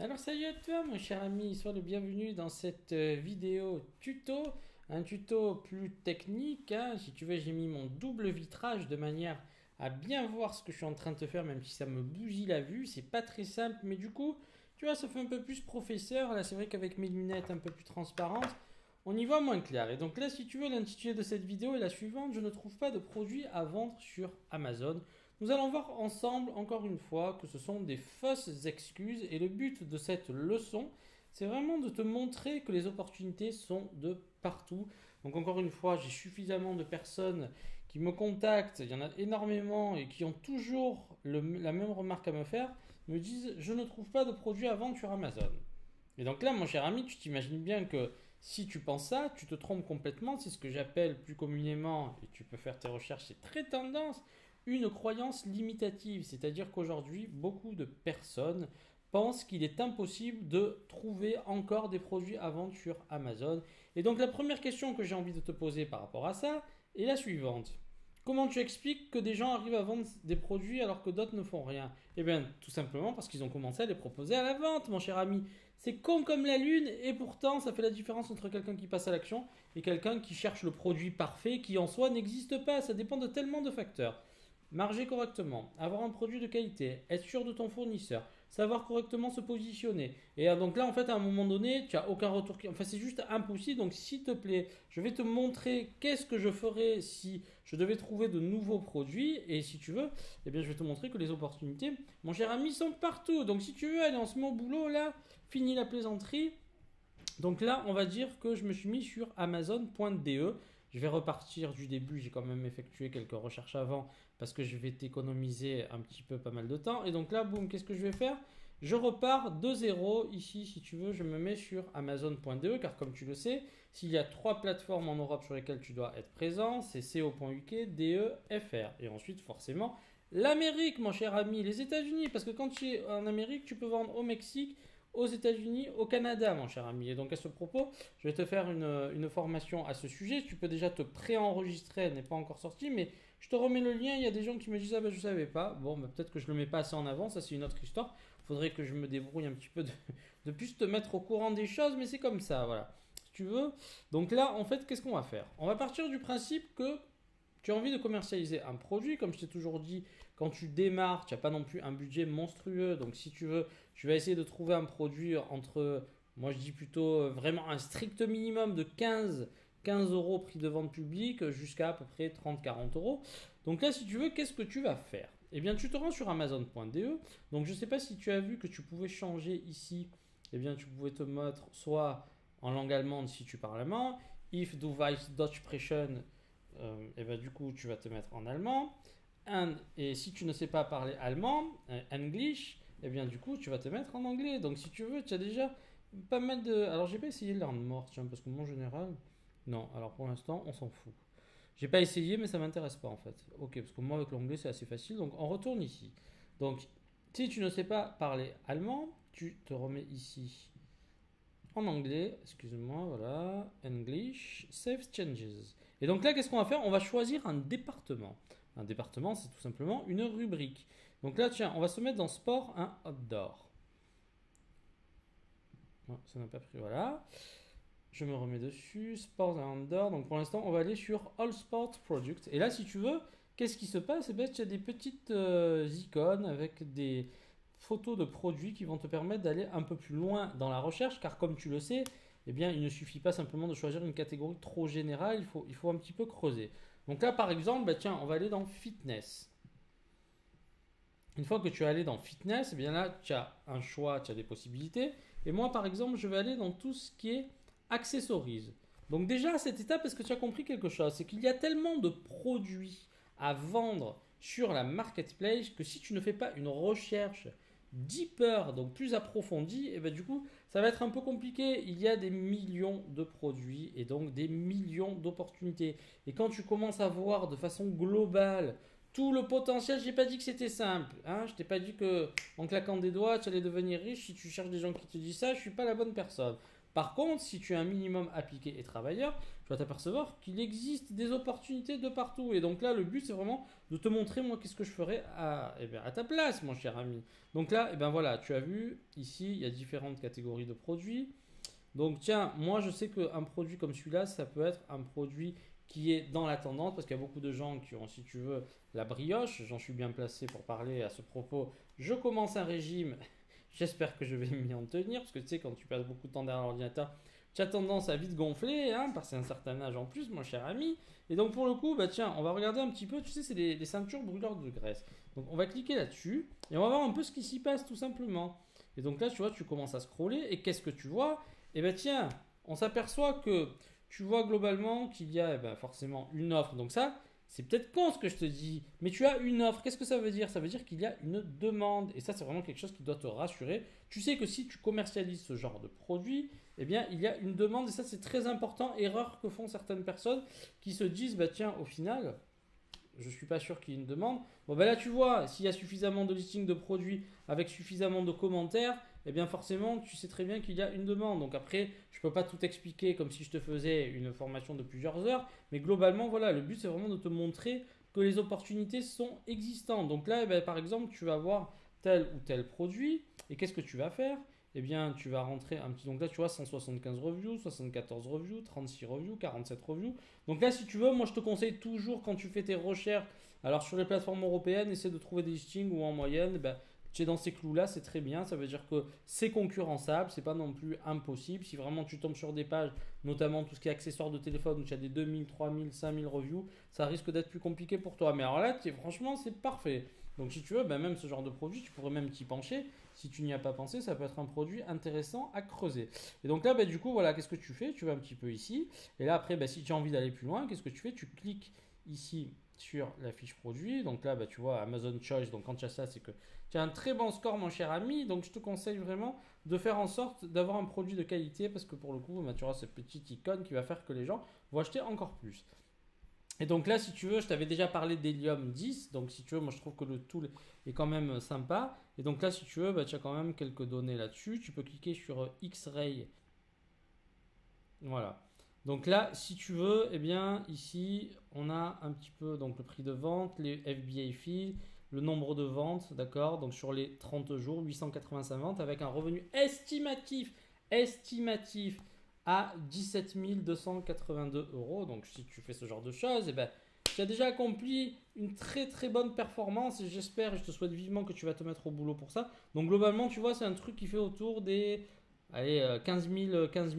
Alors salut à toi mon cher ami, sois le bienvenu dans cette vidéo tuto, un tuto plus technique, hein. Si tu veux j'ai mis mon double vitrage de manière à bien voir ce que je suis en train de te faire même si ça me bousille la vue, c'est pas très simple mais du coup tu vois ça fait un peu plus professeur, là c'est vrai qu'avec mes lunettes un peu plus transparentes on y voit moins clair. Et donc là si tu veux l'intitulé de cette vidéo est la suivante, je ne trouve pas de produits à vendre sur Amazon. Nous allons voir ensemble, encore une fois, que ce sont des fausses excuses et le but de cette leçon, c'est vraiment de te montrer que les opportunités sont de partout. Donc encore une fois, j'ai suffisamment de personnes qui me contactent, il y en a énormément et qui ont toujours la même remarque à me faire, me disent je ne trouve pas de produits à vendre sur Amazon. Et donc là, mon cher ami, tu t'imagines bien que si tu penses ça, tu te trompes complètement. C'est ce que j'appelle plus communément, et tu peux faire tes recherches, c'est très tendance, une croyance limitative. C'est-à-dire qu'aujourd'hui, beaucoup de personnes pensent qu'il est impossible de trouver encore des produits à vendre sur Amazon. Et donc la première question que j'ai envie de te poser par rapport à ça est la suivante. Comment tu expliques que des gens arrivent à vendre des produits alors que d'autres ne font rien? Eh bien, tout simplement parce qu'ils ont commencé à les proposer à la vente, mon cher ami. C'est con comme la lune et pourtant ça fait la différence entre quelqu'un qui passe à l'action et quelqu'un qui cherche le produit parfait qui en soi n'existe pas. Ça dépend de tellement de facteurs. Marger correctement, avoir un produit de qualité, être sûr de ton fournisseur, savoir correctement se positionner. Et donc là, en fait, à un moment donné, tu n'as aucun retour. Enfin, c'est juste impossible. Donc, s'il te plaît, je vais te montrer qu'est-ce que je ferais si je devais trouver de nouveaux produits. Et si tu veux, eh bien, je vais te montrer que les opportunités, mon cher ami, sont partout. Donc, si tu veux, allez, on se met au boulot là. Fini la plaisanterie. Donc là, on va dire que je me suis mis sur Amazon.de. Je vais repartir du début, j'ai quand même effectué quelques recherches avant parce que je vais t'économiser un petit peu pas mal de temps. Et donc là, boum, qu'est-ce que je vais faire? Je repars de zéro. Ici, si tu veux, je me mets sur Amazon.de car comme tu le sais, s'il y a trois plateformes en Europe sur lesquelles tu dois être présent, c'est co.uk, DE, FR. Et ensuite, forcément, l'Amérique, mon cher ami, les États-Unis. Parce que quand tu es en Amérique, tu peux vendre au Mexique, aux États-Unis, au Canada, mon cher ami. Et donc à ce propos, je vais te faire une formation à ce sujet. Tu peux déjà te pré-enregistrer, elle n'est pas encore sortie, mais je te remets le lien. Il y a des gens qui me disent ah ben je savais pas. Bon, ben, peut-être que je le mets pas assez en avant, ça c'est une autre histoire. Il faudrait que je me débrouille un petit peu de plus te mettre au courant des choses, mais c'est comme ça, voilà. Si tu veux. Donc là, en fait, qu'est-ce qu'on va faire? On va partir du principe que tu as envie de commercialiser un produit, comme je t'ai toujours dit, quand tu démarres, tu n'as pas non plus un budget monstrueux. Donc si tu veux, tu vas essayer de trouver un produit entre, moi je dis plutôt vraiment un strict minimum de 15 euros prix de vente publique jusqu'à à peu près 30-40 euros. Donc là, si tu veux, qu'est-ce que tu vas faire? Eh bien, tu te rends sur Amazon.de. Donc je ne sais pas si tu as vu que tu pouvais changer ici. Eh bien, tu pouvais te mettre soit en langue allemande si tu parles allemand. If du weißt Deutsch sprechen, et ben, du coup, tu vas te mettre en allemand. Et si tu ne sais pas parler allemand, English, et bien du coup, tu vas te mettre en anglais. Donc si tu veux, tu as déjà pas mal de. Alors, j'ai pas essayé Learnmore, tiens, parce que mon général. Non, alors pour l'instant, on s'en fout. J'ai pas essayé, mais ça m'intéresse pas en fait. Ok, parce que moi, avec l'anglais, c'est assez facile. Donc, on retourne ici. Donc, si tu ne sais pas parler allemand, tu te remets ici en anglais, excuse-moi, voilà, English, Save Changes. Et donc là, qu'est-ce qu'on va faire? On va choisir un département. Un département, c'est tout simplement une rubrique. Donc là, tiens, on va se mettre dans sport, un outdoor. Non, ça n'a pas pris, voilà. Je me remets dessus, sport et outdoor. Donc pour l'instant, on va aller sur All Sport Products. Et là, si tu veux, qu'est-ce qui se passe? Eh bien, tu as des petites icônes avec des photos de produits qui vont te permettre d'aller un peu plus loin dans la recherche, car comme tu le sais, eh bien, il ne suffit pas simplement de choisir une catégorie trop générale, il faut un petit peu creuser. Donc là, par exemple, bah, tiens, on va aller dans fitness. Une fois que tu es allé dans fitness, eh bien là, tu as un choix, tu as des possibilités. Et moi, par exemple, je vais aller dans tout ce qui est accessories. Donc déjà, à cette étape, est-ce que tu as compris quelque chose? C'est qu'il y a tellement de produits à vendre sur la marketplace que si tu ne fais pas une recherche deeper, donc plus approfondie, et ben du coup, ça va être un peu compliqué. Il y a des millions de produits et donc des millions d'opportunités. Et quand tu commences à voir de façon globale tout le potentiel, j'ai pas dit que c'était simple. Hein, je t'ai pas dit que en claquant des doigts, tu allais devenir riche. Si tu cherches des gens qui te disent ça, je suis pas la bonne personne. Par contre, si tu es un minimum appliqué et travailleur, tu vas t'apercevoir qu'il existe des opportunités de partout. Et donc là, le but, c'est vraiment de te montrer, moi, qu'est-ce que je ferais à ta place, mon cher ami. Donc là, voilà, tu as vu, ici, il y a différentes catégories de produits. Donc tiens, moi je sais qu'un produit comme celui-là, ça peut être un produit qui est dans la tendance parce qu'il y a beaucoup de gens qui ont, si tu veux, la brioche. J'en suis bien placé pour parler à ce propos. Je commence un régime. J'espère que je vais m'y en tenir parce que tu sais, quand tu passes beaucoup de temps derrière l'ordinateur, tu as tendance à vite gonfler, hein, parce un certain âge en plus, mon cher ami. Et donc pour le coup, bah tiens, on va regarder un petit peu, tu sais, c'est les ceintures brûleurs de graisse. Donc on va cliquer là-dessus et on va voir un peu ce qui s'y passe tout simplement. Et donc là, tu vois, tu commences à scroller et qu'est-ce que tu vois? Eh bien tiens, on s'aperçoit que tu vois globalement qu'il y a forcément une offre. Donc ça, c'est peut-être con ce que je te dis, mais tu as une offre. Qu'est-ce que ça veut dire? Ça veut dire qu'il y a une demande. Et ça, c'est vraiment quelque chose qui doit te rassurer. Tu sais que si tu commercialises ce genre de produit, eh bien, il y a une demande. Et ça, c'est très important. Erreur que font certaines personnes qui se disent, bah tiens, au final, je ne suis pas sûr qu'il y ait une demande. Bon, ben là, tu vois, s'il y a suffisamment de listings de produits avec suffisamment de commentaires, eh bien forcément, tu sais très bien qu'il y a une demande. Donc après, je ne peux pas tout expliquer comme si je te faisais une formation de plusieurs heures, mais globalement, voilà, le but, c'est vraiment de te montrer que les opportunités sont existantes. Donc là, par exemple, tu vas voir tel ou tel produit, et qu'est-ce que tu vas faire? Eh bien, tu vas rentrer un petit. Donc là, tu vois, 175 reviews, 74 reviews, 36 reviews, 47 reviews. Donc là, si tu veux, moi, je te conseille toujours quand tu fais tes recherches, alors sur les plateformes européennes, essaie de trouver des listings où en moyenne, tu es dans ces clous-là, c'est très bien. Ça veut dire que c'est concurrençable, c'est pas non plus impossible. Si vraiment tu tombes sur des pages, notamment tout ce qui est accessoires de téléphone, où tu as des 2000, 3000, 5000 reviews, ça risque d'être plus compliqué pour toi. Mais alors là, franchement, c'est parfait. Donc si tu veux, même ce genre de produit, tu pourrais même t'y pencher. Si tu n'y as pas pensé, ça peut être un produit intéressant à creuser. Et donc là, du coup, voilà, qu'est-ce que tu fais? Tu vas un petit peu ici. Et là, après, si tu as envie d'aller plus loin, qu'est-ce que tu fais? Tu cliques ici sur la fiche produit. Donc là, tu vois, Amazon Choice. Donc quand tu as ça, c'est que tu as un très bon score, mon cher ami. Donc je te conseille vraiment de faire en sorte d'avoir un produit de qualité parce que pour le coup, tu auras cette petite icône qui va faire que les gens vont acheter encore plus. Et donc là, si tu veux, je t'avais déjà parlé d'Helium 10. Donc si tu veux, moi je trouve que le tool est quand même sympa. Et donc là, si tu veux, tu as quand même quelques données là-dessus. Tu peux cliquer sur X-Ray. Voilà. Donc là, si tu veux, eh bien ici, on a un petit peu donc le prix de vente, les FBA fees, le nombre de ventes, d'accord? Donc sur les 30 jours, 885 ventes avec un revenu estimatif à 17 282 euros. Donc si tu fais ce genre de choses, eh ben, tu as déjà accompli une très très bonne performance et j'espère et je te souhaite vivement que tu vas te mettre au boulot pour ça. Donc globalement, tu vois, c'est un truc qui fait autour des 15 000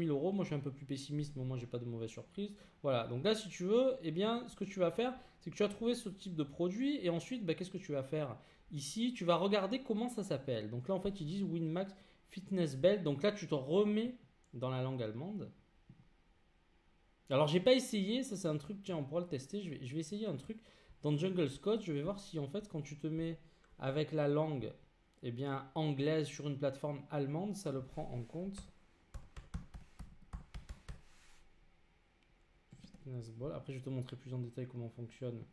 euros. Moi, je suis un peu plus pessimiste, mais moi, j'ai pas de mauvaise surprise. Voilà. Donc là, si tu veux, eh bien, ce que tu vas faire, c'est que tu vas trouver ce type de produit et ensuite, qu'est-ce que tu vas faire? Ici, tu vas regarder comment ça s'appelle. Donc là, en fait, ils disent Winmax Fitness Belt. Donc là, tu te remets dans la langue allemande. Alors, j'ai pas essayé. Ça, c'est un truc. Tiens, on pourra le tester. Je vais essayer un truc dans Jungle Scout. Je vais voir si, en fait, quand tu te mets avec la langue anglaise sur une plateforme allemande, ça le prend en compte. Fitness Ball. Après, je vais te montrer plus en détail comment fonctionne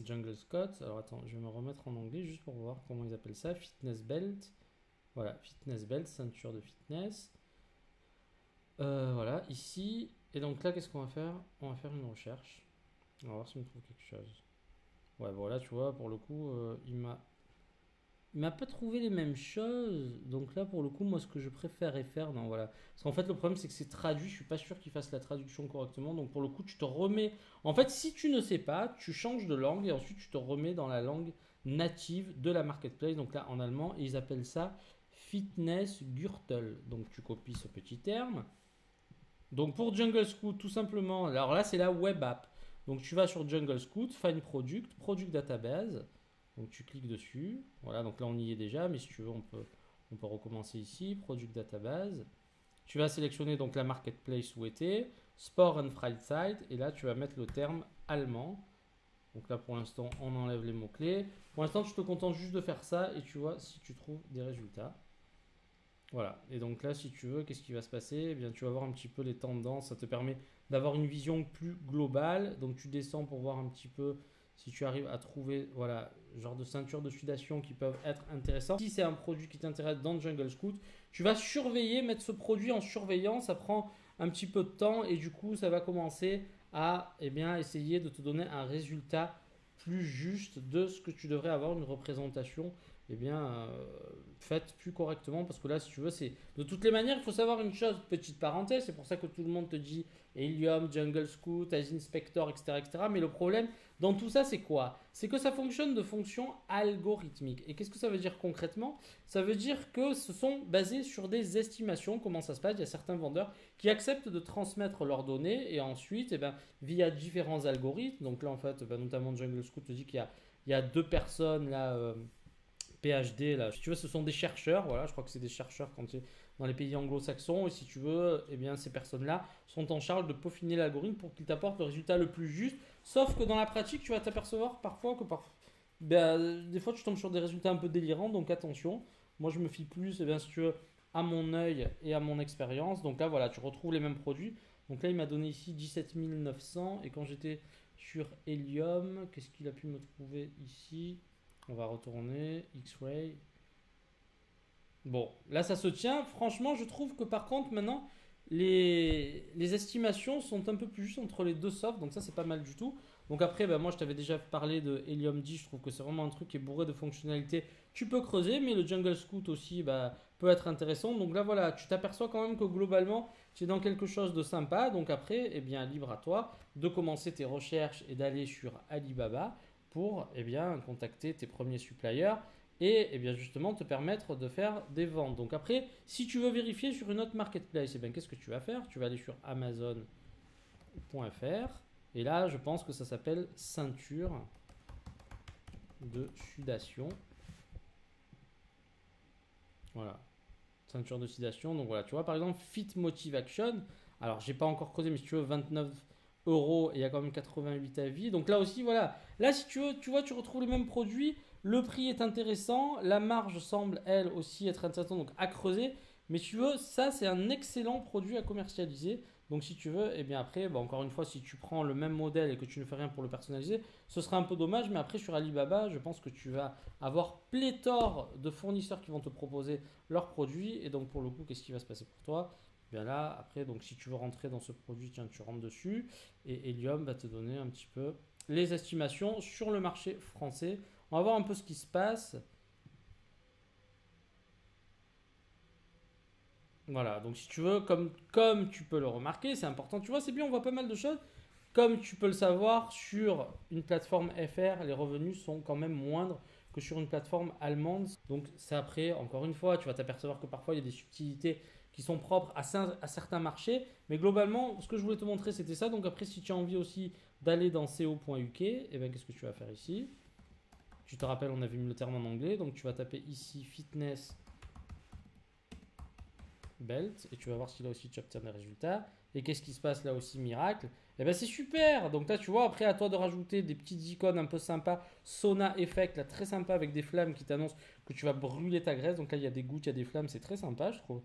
Jungle Scout. Alors, attends, je vais me remettre en anglais juste pour voir comment ils appellent ça. Fitness Belt. Voilà, Fitness Belt, ceinture de fitness. Voilà, ici. Et donc là, qu'est-ce qu'on va faire? On va faire une recherche. On va voir si on trouve quelque chose. Ouais, voilà, tu vois, pour le coup, il m'a pas trouvé les mêmes choses. Donc là, pour le coup, moi, ce que je préférerais faire, non, voilà. Parce qu'en fait, le problème, c'est que c'est traduit. Je suis pas sûr qu'il fasse la traduction correctement. Donc pour le coup, tu te remets. En fait, si tu ne sais pas, tu changes de langue et ensuite tu te remets dans la langue native de la marketplace. Donc là, en allemand, et ils appellent ça Fitness Gürtel. Donc tu copies ce petit terme. Donc pour Jungle Scout, tout simplement, alors là, c'est la web app. Donc tu vas sur Jungle Scout, Find Product, Product Database. Donc tu cliques dessus. Voilà, donc là on y est déjà, mais si tu veux, on peut recommencer ici. Product Database. Tu vas sélectionner donc la marketplace souhaitée, Sport and Freizeit, et là tu vas mettre le terme allemand. Donc là pour l'instant, on enlève les mots-clés. Pour l'instant, tu te contentes juste de faire ça et tu vois si tu trouves des résultats. Voilà, et donc là, si tu veux, qu'est-ce qui va se passer? Eh bien, tu vas voir un petit peu les tendances. Ça te permet d'avoir une vision plus globale. Donc tu descends pour voir un petit peu si tu arrives à trouver, voilà, genre de ceintures de sudation qui peuvent être intéressantes. Si c'est un produit qui t'intéresse dans Jungle Scout, tu vas surveiller, mettre ce produit en surveillance. Ça prend un petit peu de temps et du coup, ça va commencer à essayer de te donner un résultat plus juste de ce que tu devrais avoir, une représentation faite plus correctement. Parce que là, si tu veux, c'est de toutes les manières, il faut savoir une chose, petite parenthèse, c'est pour ça que tout le monde te dit Helium, Jungle Scout, As Inspector, etc., etc. Mais le problème dans tout ça, c'est quoi? C'est que ça fonctionne de façon algorithmique. Et qu'est-ce que ça veut dire concrètement? Ça veut dire que ce sont basés sur des estimations. Comment ça se passe? Il y a certains vendeurs qui acceptent de transmettre leurs données et ensuite, via différents algorithmes, donc là en fait, notamment Jungle Scout te dit qu'il y a deux personnes là, PhD, là, si tu veux, ce sont des chercheurs, voilà, je crois que c'est des chercheurs quand tu es dans les pays anglo-saxons, et si tu veux, ces personnes-là sont en charge de peaufiner l'algorithme pour qu'il t'apporte le résultat le plus juste, sauf que dans la pratique, tu vas t'apercevoir parfois que des fois, tu tombes sur des résultats un peu délirants, donc attention, moi je me fie plus, si tu veux, à mon œil et à mon expérience, donc là, voilà, tu retrouves les mêmes produits, donc là, il m'a donné ici 17 900, et quand j'étais sur Helium, qu'est-ce qu'il a pu me trouver ici? On va retourner, X-Ray. Bon, là ça se tient. Franchement, je trouve que par contre, maintenant, les estimations sont un peu plus justes entre les deux softs. Donc ça, c'est pas mal du tout. Donc après, moi, je t'avais déjà parlé de Helium 10. Je trouve que c'est vraiment un truc qui est bourré de fonctionnalités. Tu peux creuser, mais le Jungle Scout aussi peut être intéressant. Donc là, voilà, tu t'aperçois quand même que globalement, tu es dans quelque chose de sympa. Donc après, libre à toi de commencer tes recherches et d'aller sur Alibaba pour contacter tes premiers suppliers et justement te permettre de faire des ventes. Donc après, si tu veux vérifier sur une autre marketplace, qu'est-ce que tu vas faire? Tu vas aller sur Amazon.fr et là, je pense que ça s'appelle ceinture de sudation. Voilà, ceinture de sudation. Donc voilà, tu vois par exemple Fit Motive Action. Alors, j'ai pas encore creusé, mais si tu veux, 29 euros et il y a quand même 88 avis. Donc là aussi, voilà. Là, si tu veux, tu vois, tu retrouves les mêmes produits. Le prix est intéressant. La marge semble, elle aussi, être intéressante. Donc à creuser. Mais si tu veux, ça, c'est un excellent produit à commercialiser. Donc si tu veux, après, encore une fois, si tu prends le même modèle et que tu ne fais rien pour le personnaliser, ce sera un peu dommage. Mais après, sur Alibaba, je pense que tu vas avoir pléthore de fournisseurs qui vont te proposer leurs produits. Et donc, pour le coup, qu'est-ce qui va se passer pour toi? Bien là, après, donc si tu veux rentrer dans ce produit, tiens, tu rentres dessus et Helium va te donner un petit peu les estimations sur le marché français. On va voir un peu ce qui se passe. Voilà, donc si tu veux, comme tu peux le remarquer, c'est important. Tu vois, c'est bien, on voit pas mal de choses. Comme tu peux le savoir, sur une plateforme FR, les revenus sont quand même moindres que sur une plateforme allemande. Donc c'est après, encore une fois, tu vas t'apercevoir que parfois il y a des subtilités qui sont propres à certains marchés. Mais globalement, ce que je voulais te montrer, c'était ça. Donc après, si tu as envie aussi d'aller dans co.uk, qu'est-ce que tu vas faire ici? Tu te rappelles, on avait mis le terme en anglais. Donc tu vas taper ici fitness belt et tu vas voir si là aussi tu obtiens des résultats. Et qu'est-ce qui se passe là aussi, miracle? C'est super. Donc là, tu vois, après, à toi de rajouter des petites icônes un peu sympas. Sauna Effect, là, très sympa avec des flammes qui t'annoncent que tu vas brûler ta graisse. Donc là, il y a des gouttes, il y a des flammes, c'est très sympa, je trouve.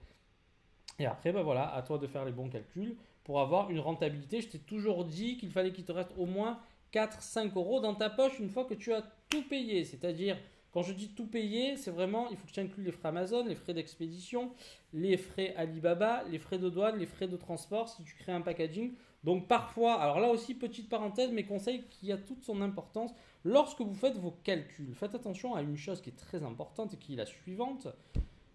Et après, voilà, à toi de faire les bons calculs pour avoir une rentabilité. Je t'ai toujours dit qu'il fallait qu'il te reste au moins 4-5 euros dans ta poche une fois que tu as tout payé. C'est-à-dire, quand je dis tout payé, c'est vraiment, il faut que tu inclues les frais Amazon, les frais d'expédition, les frais Alibaba, les frais de douane, les frais de transport si tu crées un packaging. Donc parfois, alors là aussi, petite parenthèse, mes conseils qui a toute son importance, lorsque vous faites vos calculs, faites attention à une chose qui est très importante et qui est la suivante.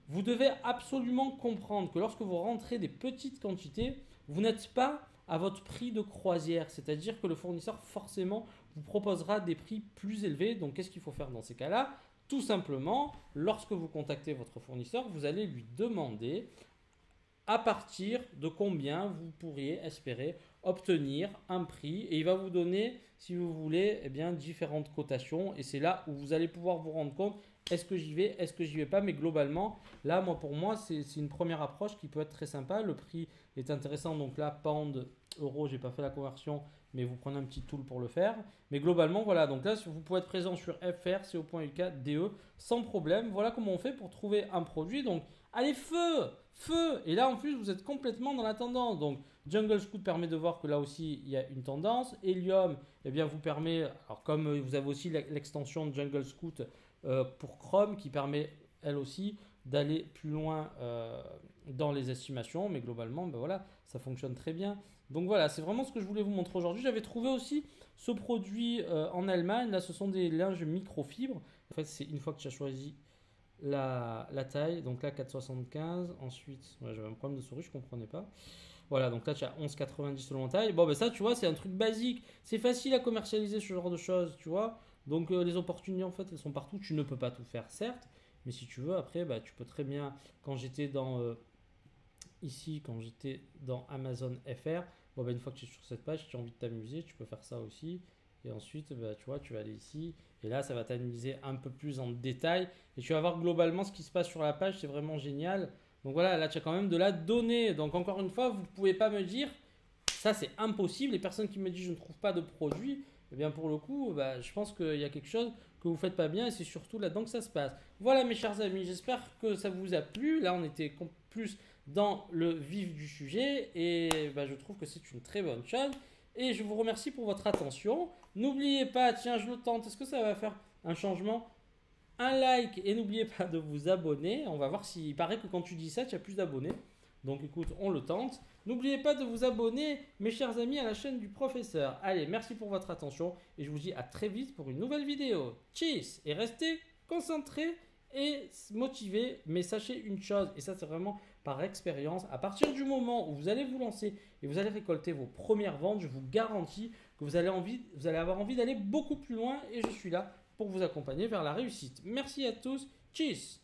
Vous devez absolument comprendre que lorsque vous rentrez des petites quantités, vous n'êtes pas à votre prix de croisière. C'est-à-dire que le fournisseur, forcément, vous proposera des prix plus élevés. Donc, qu'est-ce qu'il faut faire dans ces cas-là? Tout simplement, lorsque vous contactez votre fournisseur, vous allez lui demander à partir de combien vous pourriez espérer obtenir un prix. Et il va vous donner, si vous voulez, différentes cotations. Et c'est là où vous allez pouvoir vous rendre compte. Est-ce que j'y vais? Est-ce que j'y vais pas? Mais globalement, là, pour moi, c'est une première approche qui peut être très sympa. Le prix est intéressant. Donc là, pound, euro, j'ai pas fait la conversion, mais vous prenez un petit tool pour le faire. Mais globalement, voilà. Donc là, vous pouvez être présent sur FR, co.uk, DE, sans problème. Voilà comment on fait pour trouver un produit. Donc, allez, feu! Et là, en plus, vous êtes complètement dans la tendance. Donc, Jungle Scout permet de voir que là aussi il y a une tendance. Helium, eh bien, vous permet, alors comme vous avez aussi l'extension de Jungle Scout pour Chrome qui permet elle aussi d'aller plus loin dans les estimations, mais globalement, ben voilà, ça fonctionne très bien. Donc voilà, c'est vraiment ce que je voulais vous montrer aujourd'hui. J'avais trouvé aussi ce produit en Allemagne. Là, ce sont des linges microfibres. En fait, c'est une fois que tu as choisi la taille, donc là 4,75. Ensuite, ouais, j'avais un problème de souris, je ne comprenais pas. Voilà, donc là tu as 11,90 selon la taille. Bon, ben ça, tu vois, c'est un truc basique. C'est facile à commercialiser ce genre de choses, tu vois. Donc les opportunités, en fait, elles sont partout. Tu ne peux pas tout faire, certes. Mais si tu veux, après, bah, tu peux très bien, quand j'étais ici, quand j'étais dans Amazon FR, bon, bah, une fois que tu es sur cette page, si tu as envie de t'amuser, tu peux faire ça aussi. Et ensuite, bah, tu vois, tu vas aller ici. Et là, ça va t'analyser un peu plus en détail. Et tu vas voir globalement ce qui se passe sur la page. C'est vraiment génial. Donc voilà, là, tu as quand même de la donnée. Donc encore une fois, vous ne pouvez pas me dire, ça c'est impossible. Les personnes qui me disent je ne trouve pas de produit, eh bien pour le coup, bah, je pense qu'il y a quelque chose que vous ne faites pas bien et c'est surtout là-dedans que ça se passe. Voilà mes chers amis, j'espère que ça vous a plu. Là, on était plus dans le vif du sujet et bah, je trouve que c'est une très bonne chose. Et je vous remercie pour votre attention. N'oubliez pas, tiens, je le tente, est-ce que ça va faire un changement? Un like et n'oubliez pas de vous abonner. On va voir s'il paraît que quand tu dis ça, tu as plus d'abonnés. Donc écoute, on le tente. N'oubliez pas de vous abonner, mes chers amis, à la chaîne du professeur. Allez, merci pour votre attention et je vous dis à très vite pour une nouvelle vidéo. Cheers et restez concentrés et motivés. Mais sachez une chose, et ça c'est vraiment par expérience, à partir du moment où vous allez vous lancer et vous allez récolter vos premières ventes, je vous garantis que vous allez avoir envie d'aller beaucoup plus loin et je suis là pour vous accompagner vers la réussite. Merci à tous. Cheers!